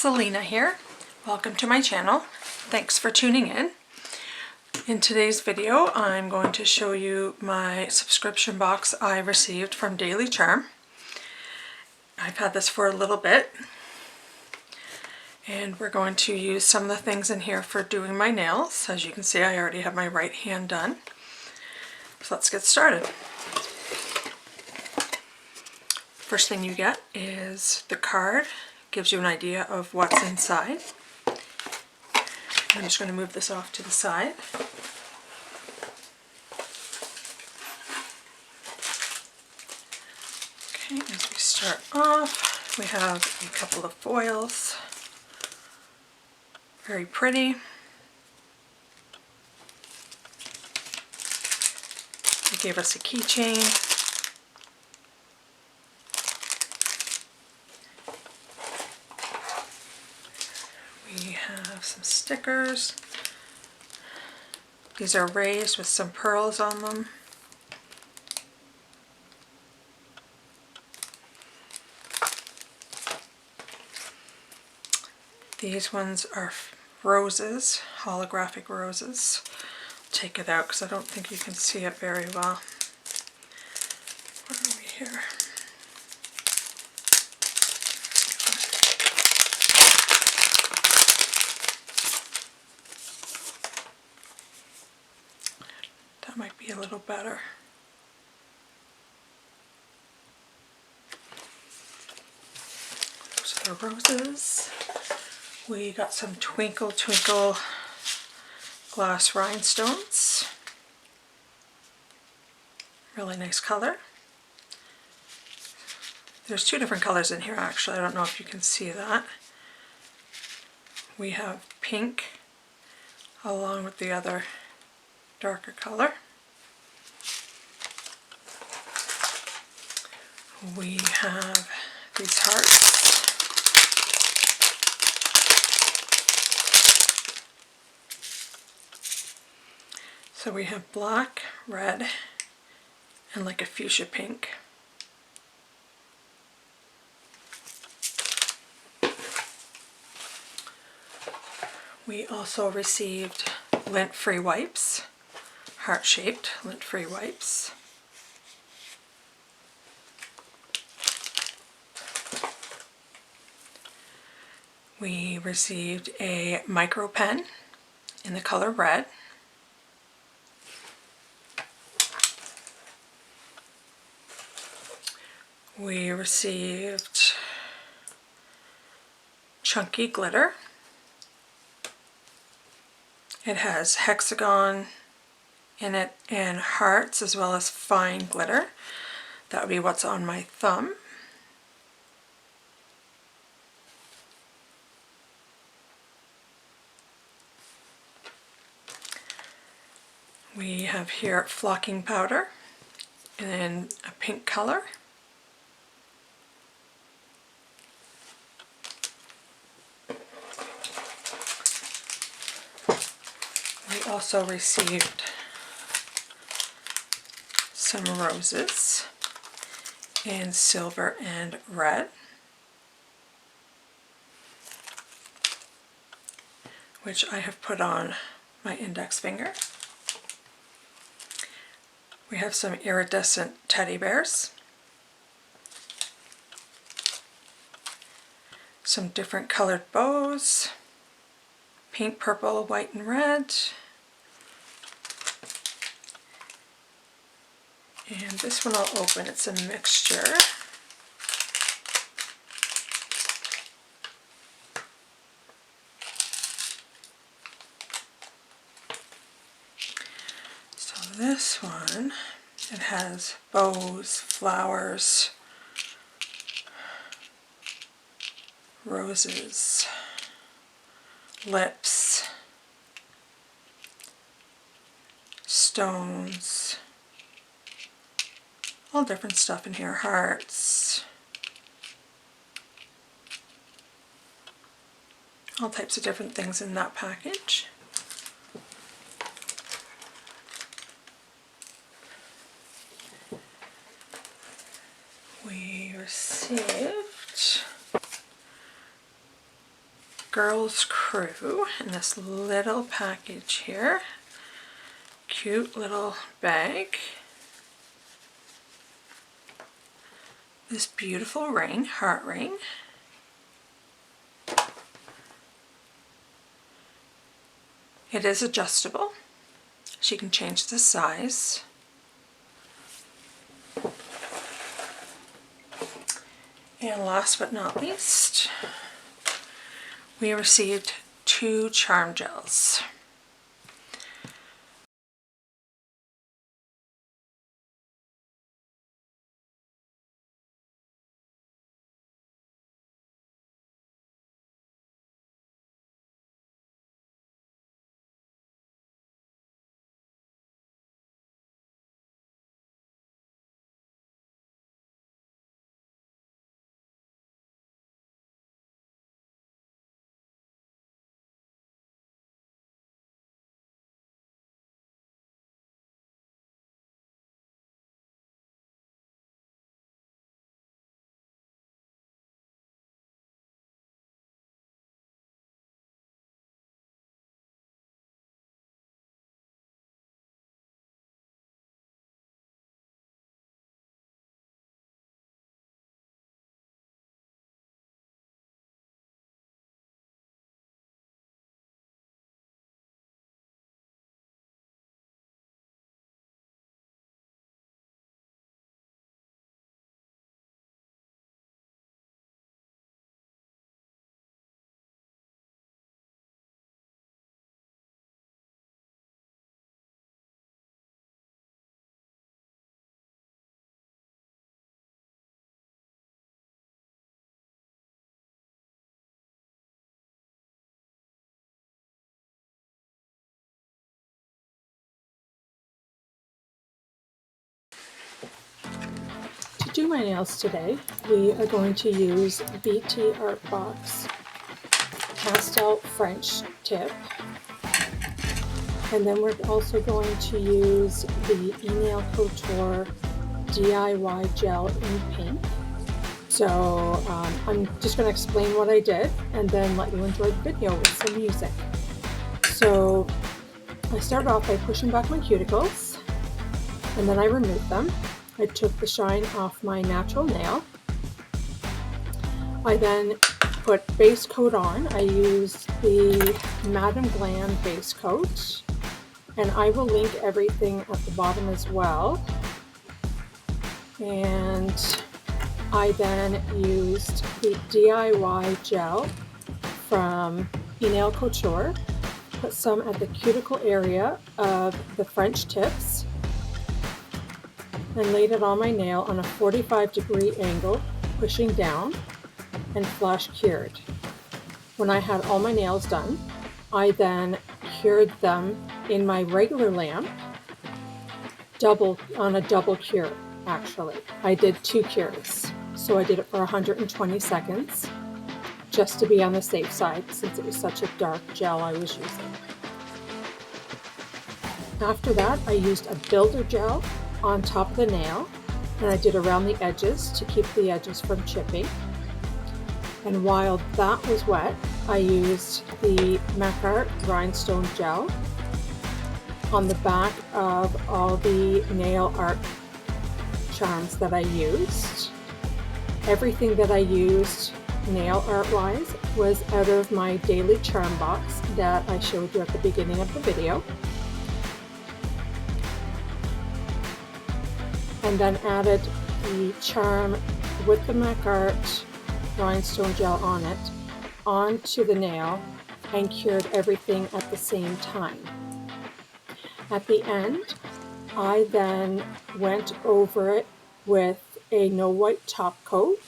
Selena here. Welcome to my channel. Thanks for tuning in. In today's video, I'm going to show you my subscription box I received from Daily Charm. I've had this for a little bit, and we're going to use some of the things in here for doing my nails. As you can see, I already have my right hand done. So let's get started. First thing you get is the card. Gives you an idea of what's inside. I'm just going to move this off to the side. Okay, as we start off, we have a couple of foils. Very pretty. They gave us a keychain. We have some stickers. These are raised with some pearls on them. These ones are roses, holographic roses. Take it out because I don't think you can see it very well. What are we here? That might be a little better. Those are the roses. We got some Twinkle Twinkle glass rhinestones. Really nice color. There's two different colors in here actually. I don't know if you can see that. We have pink along with the other darker color. We have these hearts. So we have black, red, and like a fuchsia pink. We also received lint-free wipes, heart-shaped lint-free wipes. We received a micro pen in the color red. We received chunky glitter. It has hexagon in it and hearts as well as fine glitter. That would be what's on my thumb. We have here flocking powder in a pink color. We also received some roses in silver and red, which I have put on my index finger. We have some iridescent teddy bears, some different colored bows, pink, purple, white, and red. And this one I'll open, it's a mixture. So this one, it has bows, flowers, roses, lips, stones, all different stuff in here, hearts, all types of different things in that package. We received Girls Crew in this little package here. Cute little bag. This beautiful ring, heart ring. It is adjustable. She can change the size. And last but not least, we received 2 Charm gels. To do my nails today, we are going to use BTArtbox Pastel French tip, and then we're also going to use the Enail Couture DIY Gel in pink. So I'm just going to explain what I did and then let you enjoy the video with some music. So I started off by pushing back my cuticles, and then I removed them. I took the shine off my natural nail. I then put base coat on. I used the Glam base coat, and I will link everything at the bottom as well. And I then used the DIY gel from Enail Couture, put some at the cuticle area of the French tips, and laid it on my nail on a 45-degree angle, pushing down, and flash cured. When I had all my nails done, I then cured them in my regular lamp, on a double cure actually. I did 2 cures, so I did it for 120 seconds, just to be on the safe side since it was such a dark gel I was using. After that, I used a builder gel on top of the nail, and I did around the edges to keep the edges from chipping. And while that was wet, I used the Makartt Rhinestone Gel on the back of all the nail art charms that I used. Everything that I used nail art wise was out of my daily charm box that I showed you at the beginning of the video. And then added the charm with the Makartt Rhinestone Gel on it onto the nail and cured everything at the same time. At the end, I then went over it with a no white top coat.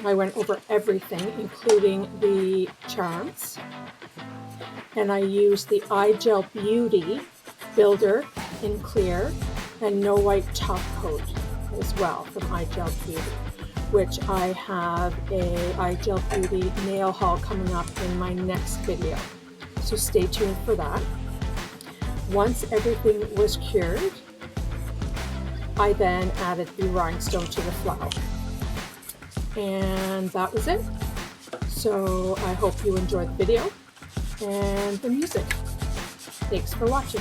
I went over everything, including the charms. And I used the iGel Beauty Builder in clear and no white top coat as well from iGel Beauty, which I have a iGel Beauty nail haul coming up in my next video, so stay tuned for that. Once everything was cured, I then added the rhinestone to the flower, and that was it. So I hope you enjoyed the video and the music. Thanks for watching.